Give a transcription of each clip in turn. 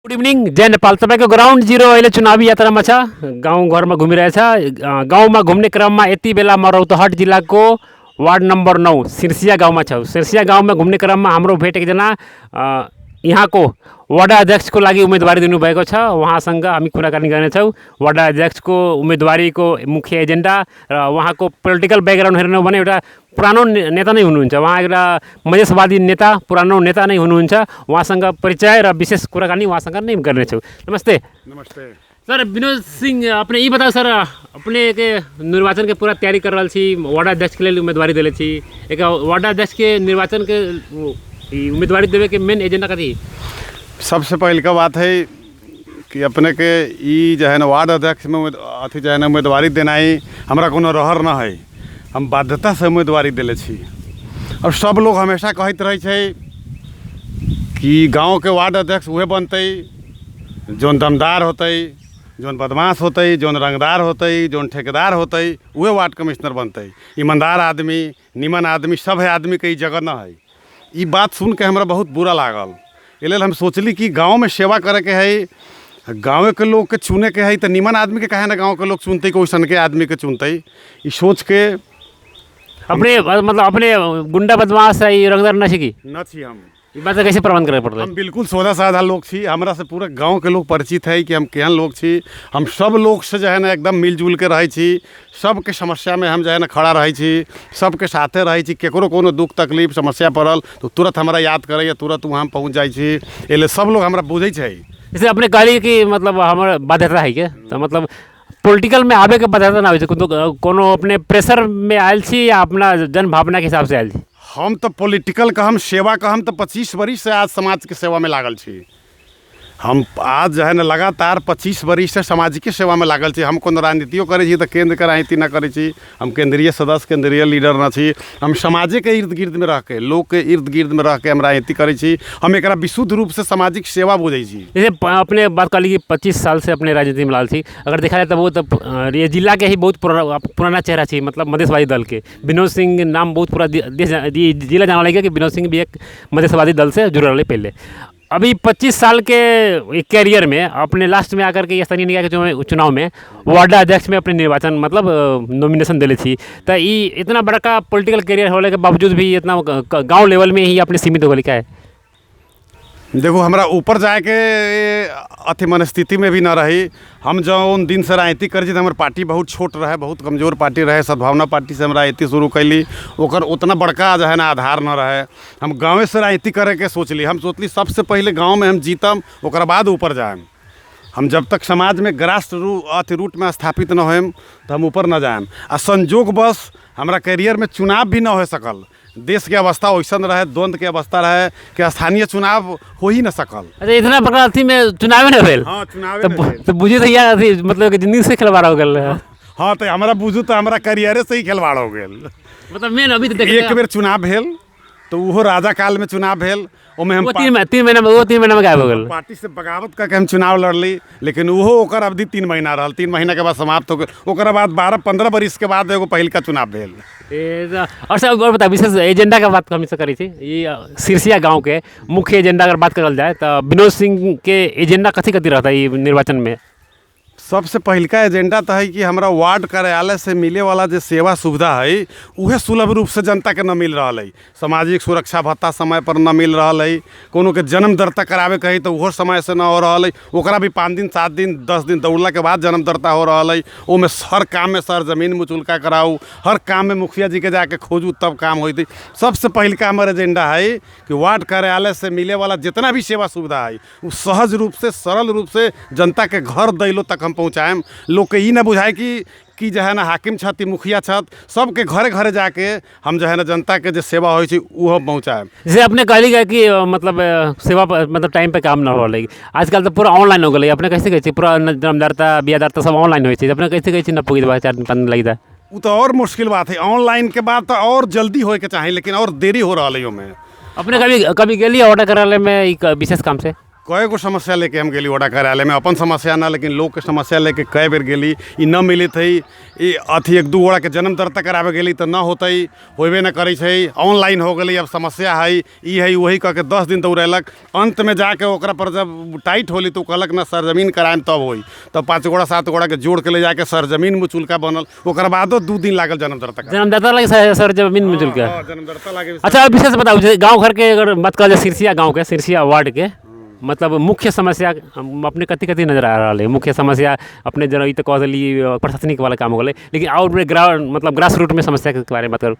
Good evening जय नेपाल। तपाईँको ground zero अहिले चुनावी यात्रामा छ, गाउँघरमा घुमिरहेछ। गाउँमा घुम्ने क्रममा यति बेला म रौतहट जिल्लाको वार्ड नम्बर 9 सिर्सिया गाउँमा छौँ। सिर्सिया गाउँमा घुम्ने क्रममा हाम्रो भेट एकजना यहाँको वडा अध्यक्षको लागि उम्मेदवारी दिनुभएको छ। उहाँसँग हामी कुराकानी गर्नेछौँ। वडा अध्यक्षको उम्मेदवारीको मुख्य एजेन्डा र उहाँको पोलिटिकल ब्याकग्राउन्ड हेर्नु भने एउटा पुरानो नेता नै हुनुहुन्छ। उहाँ एउटा मधेसवादी नेता, पुरानो नेता नै हुनुहुन्छ। उहाँसँग परिचय र विशेष कुराकानी उहाँसँग नै गर्नेछौँ। नमस्ते। नमस्ते सर विनोद सिंह, अपने ये बताओ सर, अपने के निर्वाचन के पूरा तैयारी कर रहा छी, वार्ड अध्यक्ष के लिए उम्मीदवारी दिले छी। एक वार्ड अध्यक्ष के निर्वाचन के उम्मीदवारी देवे के मेन एजेंडा का थी? सबसे पहले का बात है कि अपने के ई जो है ना वार्ड अध्यक्ष में अथी जो है ना उम्मीदवारी देना ही हमारा कोनो रहर न है। हम बाध्यता से उम्मीदवारी दिले छी। और सब लोग हमेशा कहते रहे छे कि गांव के वार्ड अध्यक्ष वह बनते जोन दमदार होते, जोन बदमाश होते, जोन रंगदार होते, जोन ठेकेदार होते, वह वार्ड कमिश्नर बनते। ईमानदार आदमी, निमन आदमी, सब है आदमी के जगह न है। ये बात सुन के हमरा बहुत बुरा लागल। इले हम सोचली कि गांव में सेवा करे के है, गाँव के लोग के चुने के है, तो निमन आदमी के कहे ना गाँव के लोग चुनते, कोई सन के आदमी के चुनते। ये सोच के अपने मतलब अपने गुंडा बदमाश है रंगदार नशे की न छी हम ये बात कैसे प्रबंध करे पड़ता है? हम बिल्कुल सोधा साधा लोग छी। हमरा से पूरे गांव के लोग परिचित है कि हम केहन लोग छी। हम सब लोग से जो है ना एकदम मिलजुल के रहे छी। सबके समस्या में हम जो है ना खड़ा रहे छी, सबके साथे रहे छी। केकरो कोनो दुख तकलीफ समस्या पड़ल तो तुरंत हमरा याद करे या तुरंत वहाँ पहुँच जाए छी। एले सब लोग हमरा बुझे छे। जैसे अपने कहली कि मतलब हमारा बाध्यता है क्या, तो मतलब पॉलिटिकल में आवे के बाध्यता ना हो, कोनो अपने प्रेशर में आयल छी या अपना जन भावना के हिसाब से आयल छी? हम तो पॉलिटिकल का हम सेवा का हम तो 25 वर्ष से आज समाज के सेवा में लागल छी। हम आज जो है ना लगातार 25 वर्ष से सामाजिक सेवा में लागल छी। हम कोनो राजनीतियों करे छी तो केंद्र के राजनीति ना करे छी। हम केंद्रीय सदस्य, केंद्रीय लीडर ना छी। हम समाज के इर्द गिर्द में रह के, लोग के इर्द गिर्द में रह के हम राजनीति करे छी। हम एक विशुद्ध रूप से सामाजिक सेवा बुझे छी। जैसे अपने बात कर ली कि 25 साल से अपने राजनीति में लाल थी, अगर देखा जाए तो वो तो ये जिला के ही बहुत पुराना चेहरा थी, मतलब मधेशवादी दल के। विनोद सिंह नाम बहुत पूरा जिला जाना लगे कि विनोद सिंह भी एक मधेशवादी दल से जुड़ रहे पहले। अभी 25 साल के कैरियर में अपने लास्ट में आकर के स्थानीय निकाय के चुनाव में वार्ड अध्यक्ष में अपने निर्वाचन मतलब नॉमिनेशन दिले थी। तो ये इतना बड़ा का पॉलिटिकल कैरियर होने के बावजूद भी इतना गांव लेवल में ही अपने सीमित हो क्या है? देखो हमरा ऊपर जाए के अथी मनस्थिति में भी न रही। हम जो उन दिन से राजनीति कर तो हमारे पार्टी बहुत छोट रहे, बहुत कमजोर पार्टी रहे। सद्भावना पार्टी से हम राजनीति शुरू कैली, ओकर उतना बड़का जो है ना आधार न रहे। हम गाँव से राजनीति करे के सोचली। हम सोचली सबसे पहले गाँव में हम जीतम, ओकर बाद ऊपर जाएम। हम जब तक समाज में ग्रास रूट में स्थापित न होएम तो हम ऊपर न जाएम। आ संजोग बस हमारा कैरियर में चुनाव भी न हो सकल। देश के अवस्था वैसन रहे, द्वंद्व के अवस्था रहे कि स्थानीय चुनाव हो ही न सकल। अच्छा, इतना बड़ा अथी में चुनाव न भेल? हाँ, चुनाव तो बुझे तो यार अथी मतलब जिंदगी से खिलवाड़ हो गल। हाँ, तो हमारा बुझू तो हमारा करियर से ही खिलवाड़ हो गया। मतलब मेन अभी तो एक बेर चुनाव भेल तो वो राजा काल में चुनाव भेल, ओमे हम 3 महीना में गायब हो गल। पार्टी से बगावत करके हम चुनाव लड़ली, लेकिन वो ओकर अवधि 3 महीना रहल। 3 महीना के बाद समाप्त हो गए। ओकर बाद 12-15 वर्ष के बाद एगो पहिल का चुनाव भेल। और सर और बता, विशेष एजेंडा का बात हम से करी थी। ये सिरसिया गांव के मुख्य एजेंडा अगर बात करल जाए तो विनोद सिंह के एजेंडा कथी रहता है ये निर्वाचन में? सबसे पहल का एजेंडा तो है कि हमारा वार्ड कार्यालय से मिले वाला जो सेवा सुविधा है वह सुलभ रूप से जनता के न मिल रहा है। सामाजिक सुरक्षा भत्ता समय पर न मिल रहा है। कोनो के जन्म दर्ता करावे कही तो वो समय से न हो रहा है। ओकरा भी 5 दिन 7 दिन 10 दिन दौड़ला के बाद जन्म दर्ता हो रहा है। ओमें हर काम में सर जमीन मुचुलका कराऊ, हर काम में मुखिया जी के जाके खोजू तब काम होती। सबसे पहल का हमारा एजेंडा है कि वार्ड कार्यालय से मिले वाला जितना भी सेवा सुविधा है वो सहज रूप से, सरल रूप से जनता के घर दैलो तक हम पहुँचाएम। लोग के ई ना बुझाए कि जो है ना हाकिम छत, मुखिया छत, सबके घरे घरे जाके हम जो है ना जनता के जो सेवा हो वो पहुँचाएम। जैसे अपने कहली गए कि मतलब सेवा मतलब टाइम पे काम ना हो रही, आजकल तो पूरा ऑनलाइन हो गई। अपने कैसे कहते पूरा जन्मदाता बियादाता सब ऑनलाइन हो, अपने कैसे कहते न पुगी 4-5 दिन लगी था? वो तो और मुश्किल बात है। ऑनलाइन के बाद तो और जल्दी होए के चाहिए, लेकिन और देरी हो रहा है। में अपने कभी गली ऑर्डर कराले में एक विशेष काम से कई गो समस्या लेके हम गेली वोटा कार्यालय में, अपन समस्या ना लेकिन लोग के समस्या लेके कई बेर गेली, ई न मिली थी। ई अथी एक दू गोड़ा के जन्म दर्ता करावे गेली तो न होते, होबे न करी छै, ऑनलाइन हो गई। अब समस्या है ई है वही कह के 10 दिन दौड़ेलक, अंत में जाके ओकरा पर जब टाइट होली तो कहलक ना सरजमीन कराएम तब होई, तब 5 गोड़ा 7 गोड़ा के जोड़ के ले जाके सरजमीन मुचुलका बनल, ओकर बादो 2 दिन लागल जन्म दर्ता करावे। जन्मदाता लगे सर जमीन में जुल के। हाँ, जन्म दर्ता लागे। अच्छा विशेष बताओ, जैसे गांव घर के अगर बात करा जाए सिरसिया गांव के, सिरसिया वार्ड के, मतलब मुख्य समस्या अपने कति कति नजर आ रहा है। मुख्य समस्या अपने जरा ई तो कह दिली प्रशासनिक वाला काम हो गए, लेकिन और मतलब ग्रास रूट में समस्या के बारे में बात करूँ।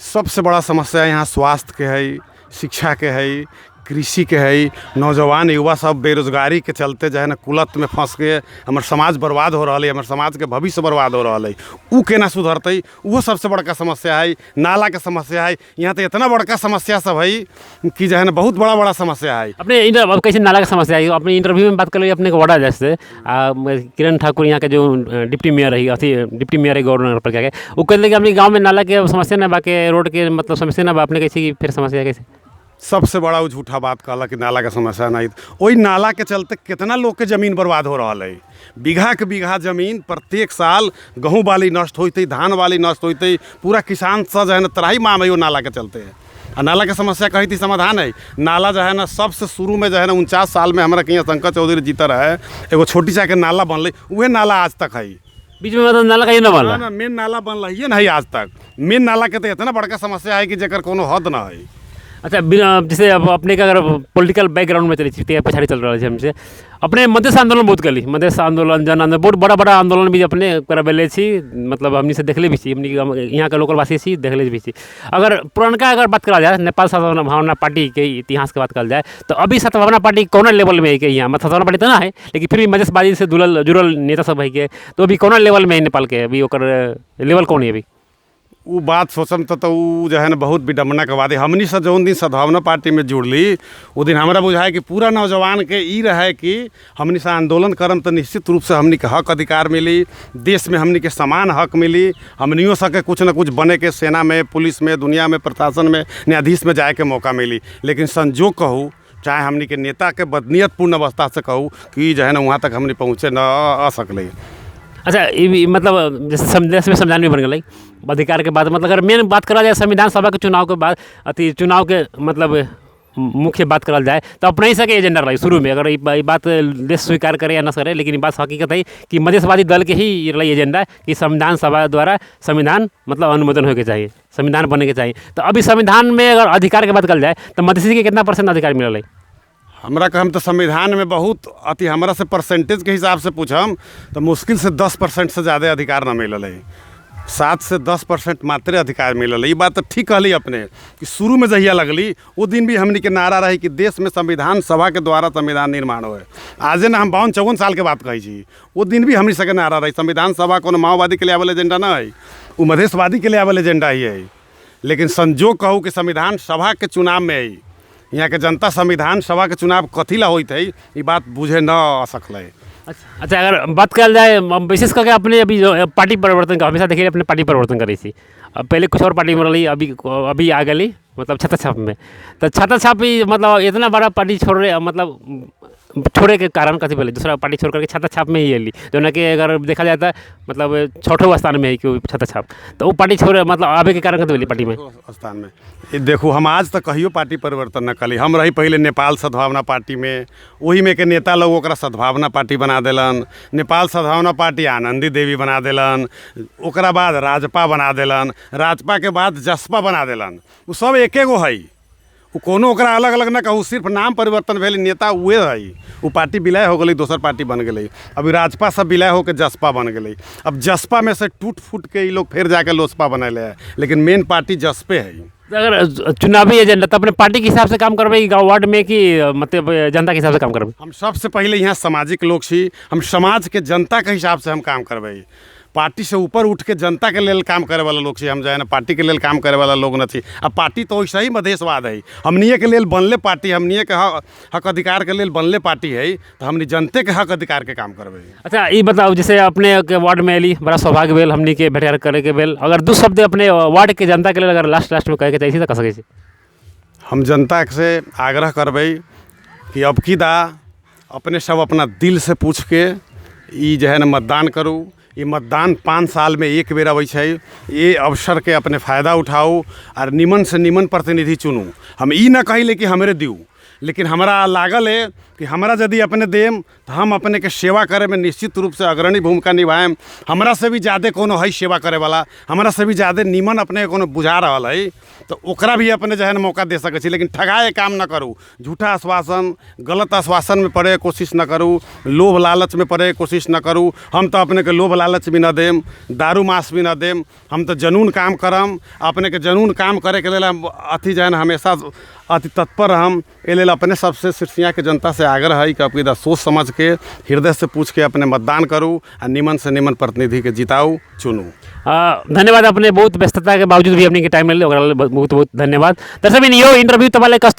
सबसे बड़ा समस्या यहाँ स्वास्थ्य के है, शिक्षा के है, कृषि के है। नौजवान युवा सब बेरोजगारी के चलते जो है ना कुलत में फंस के हमार समाज बर्बाद हो रहा है, हमार समाज के भविष्य बर्बाद हो रहा है। उ केना सुधरते, वो सबसे बड़का समस्या है। नाला के समस्या है, यहाँ तो इतना बड़का समस्या सब है कि जो है ना बहुत बड़ा बड़ा समस्या है। अपने अब कैसे नाला का समस्या है, अपने इंटरव्यू में बात कर ली अपने वार्ड जैसे किरण ठाकुर यहाँ के जो डिप्टी मेयर रही, अथी डिप्टी मेयर है गवर्नर पर क्या के, वो कहते कि अपने गाँव में नाला के समस्या ना बा के, रोड के मतलब समस्या ना बा, अपने कैसे फिर समस्या कैसे। सबसे बड़ा वो झूठा बात कहला कि नाला के समस्या नहीं, वही नाला के चलते कितना लोग के जमीन बर्बाद हो रहा है। बीघा के बीघा जमीन प्रत्येक साल गेहूँ वाली नष्ट होती, धान वाली नष्ट होती, पूरा किसान सब जो है ना तराही माम है वो नाला के चलते है। और नाला के समस्या कही थी समाधान है। नाला जो है ना सबसे शुरू में जो है ना 49 साल में हमारा कहीं शंकर चौधरी जीता रहे, एगो छोटी सा के नाला बनल, वह नाला आज तक है। बीच में मतलब नाला कहीं ना बनला ना मेन नाला बनल ही नहीं आज तक। मेन नाला के तो इतना बड़का समस्या है कि जेकर कोनो हद ना है। अच्छा जैसे अब अपने का अगर पॉलिटिकल बैकग्राउंड में चली थी पछाड़ी चल रहा है हमसे, अपने मधेश आंदोलन बहुत कली, मधेश आंदोलन जन आंदोलन बहुत बड़ा बड़ा आंदोलन भी अपने करबेले छी, मतलब हमनी से देखले भी छी, हमनी यहाँ के लोकल वासी छी देखले भी छी। अगर पुरनका अगर बात करा जाए नेपाल सद्भावना पार्टी के इतिहास की बात कल जाए तो अभी सद्भावना पार्टी कौन लेवल में है कि यहाँ मतलब सद्भावना पार्टी तो ना है, लेकिन फिर भी मधेशबाजी से जुड़ल नेता सब है के, तो अभी कौन लेवल में है नेपाल के, अभी ओकर लेवल कौन है अभी। वो बात सोचम तो वो जो है ना बहुत विडम्बना के बात है। हमनी से जौन दिन सद्भावना पार्टी में जुड़ली वो दिन हमारा बुझाए कि पूरा नौजवान के ई रहे कि हमनी से आंदोलन करम तो निश्चित रूप से हमनी के हक अधिकार मिली, देश में हमनी के समान हक मिली, हमनियों सके कुछ न कुछ बने के सेना में, पुलिस में, दुनिया में, प्रशासन में, न्यायाधीश में जाए के मौका मिली। लेकिन संजोग कहूँ चाहे हमनी के नेता के बदनीयतपूर्ण अवस्था से कहूँ कि जो है ना वहाँ तक हमनी पहुँचे न आ सकले। अच्छा ये भी मतलब जैसे देश में संविधान भी बन गई अधिकार के बाद, मतलब अगर मेन बात करा जाए संविधान सभा के चुनाव के बाद, अति चुनाव के मतलब मुख्य बात करल जाए तो अपने ही सके एजेंडा रही शुरू में, अगर ये बात देश स्वीकार करे या न करे, लेकिन ये बात हकीकत है कि मधेशवादी दल के ही रही एजेंडा कि संविधान सभा द्वारा संविधान मतलब अनुमोदन होके चाहिए, संविधान बनने के चाहिए। तो अभी संविधान में अगर अधिकार की बात करल जाए तो मधेसी के कितना % अधिकार मिलल है। हमरा कहम तो संविधान में बहुत अति हमरा से परसेंटेज के हिसाब से पूछम तो मुश्किल से 10% से ज़्यादा अधिकार न मिलल है। 7 से 10% मात्र अधिकार मिलल है। ये बात तो ठीक कहली अपने कि शुरू में जहिया लगली वो दिन भी हमनी के नारा रही कि देश में संविधान सभा के द्वारा संविधान निर्माण हो। आजे ना हम 52-54 साल के बात कही छी, वो दिन भी हमनी सके नारा रही संविधान सभा को माओवादी के लिए आवल एजेंडा ना है, वो मधेशवादी के लिए आवल एजेंडा ही है। लेकिन संजोग कहूँ कि संविधान सभा के चुनाव में है, यहाँ के जनता संविधान सभा के चुनाव कथी ला होते है ये बात बुझे न आ सकल। अच्छा अगर बात कल जाए विशेष करके अपने अभी जो पार्टी परिवर्तन का हमेशा देखिए अपने पार्टी परिवर्तन करी थी, अब पहले कुछ और पार्टी में रही, अभी आ गई मतलब छाता छाप में, तो छाता छाप ही मतलब इतना बड़ा पार्टी छोड़ रहे मतलब छोड़े के कारण कथी बोले दूसरा पार्टी छोड़ करके छाता छाप में ही अली, जो ना कि अगर देखा जाए तो मतलब छठो स्थान में है कि छाता छाप, तो वो पार्टी छोड़े मतलब आवे के कारण कथी बोली पार्टी में स्थान में। ये देखो हम आज तक कहियो पार्टी परिवर्तन न कली, हम रही पहले नेपाल सद्भावना पार्टी में, वही में के नेता लोग ओकरा सद्भावना पार्टी बना देलन, नेपाल सद्भावना पार्टी आनंदी देवी बना देलन, ओकरा बाद राजपा बना देलन, राजपा के बाद जसपा बना देलन, वो सब एके गो है, वो कोनो ओकरा अलग अलग ना कहूँ, सिर्फ नाम परिवर्तन भेल, नेता उहे है। वो पार्टी विलय हो गई, दोसर पार्टी बन गई, अभी राजपा सब विलय होकर जसपा बन गई। अब जसपा में से टूट फूट के ये लोग फिर जाके लोसपा बनैले है, लेकिन मेन पार्टी जसपे है। अगर चुनावी एजेंडा तो अपने पार्टी के हिसाब से काम करबे गाँव वार्ड में कि मतलब जनता के हिसाब से काम करबे। हम सबसे पहले यहाँ सामाजिक लोग छी, हम समाज के जनता के हिसाब से हम काम करबे, पार्टी से ऊपर उठ के जनता के लेल काम करे वाला लोग छी हम, जो है ना पार्टी के लेल काम करे वाला लोग न छी। अब पार्टी तो वैसे ही मधेशवाद है, हमनिए के लेल बनले पार्टी, हमनिए के हक अधिकार के लेल बनले पार्टी है, तो हमनी जनते के हक अधिकार के काम करबे। अच्छा ये बताओ जैसे अपने के वार्ड में अली बड़ा सौभाग्य भेल हमनी के भेंट करे के भेल, अगर 2 शब्द अपने वार्ड के जनता के लिए अगर लास्ट में कहे के चाहिए तो कह सके छी। हम जनता से आग्रह करबे कि अब की दा अपने सब अपना दिल से पूछ के ई जो है ना मतदान करू। ये मतदान 5 साल में एक बेर अबै छै। ये अवसर के अपने फ़ायदा उठाऊ और निमन से निमन प्रतिनिधि चुनू। हम ई ना कहिले कि हमरे दिऊ, लेकिन हमरा लागल है कि हमरा यदि अपने देम तो हम अपने के सेवा करे में निश्चित रूप से अग्रणी भूमिका निभाएम। हमरा से भी ज़्यादा कोनो है सेवा करे वाला, हमरा से भी ज़्यादा निमन अपने कोनो बुझा रहल है, तो ओकरा भी अपने जो है ना मौका दे सके छी। लेकिन ठगाए काम न करू, झूठा आश्वासन, गलत आश्वासन में पड़े कोशिश न करू, लोभ लालच में पड़े कोशिश न करू। हम तो अपने के लोभ लालच भी न देम, दारू मांस भी न देम। हम तो जनून काम करम, अपने के जनून काम करे के लेल अथी जो है ना हमेशा अति तत्पर हम। ए लेल अपने सबसे सिरसिया के जनता से आग्रह है कि अपनी सोच समझ के हृदय से पूछ के अपने मतदान करू और निमन से निमन प्रतिनिधि के जिताऊ चुनू। धन्यवाद। अपने बहुत व्यस्तता के बावजूद भी अपने के टाइम मिले बहुत बहुत धन्यवाद। दर्शक यो इंटरव्यू तब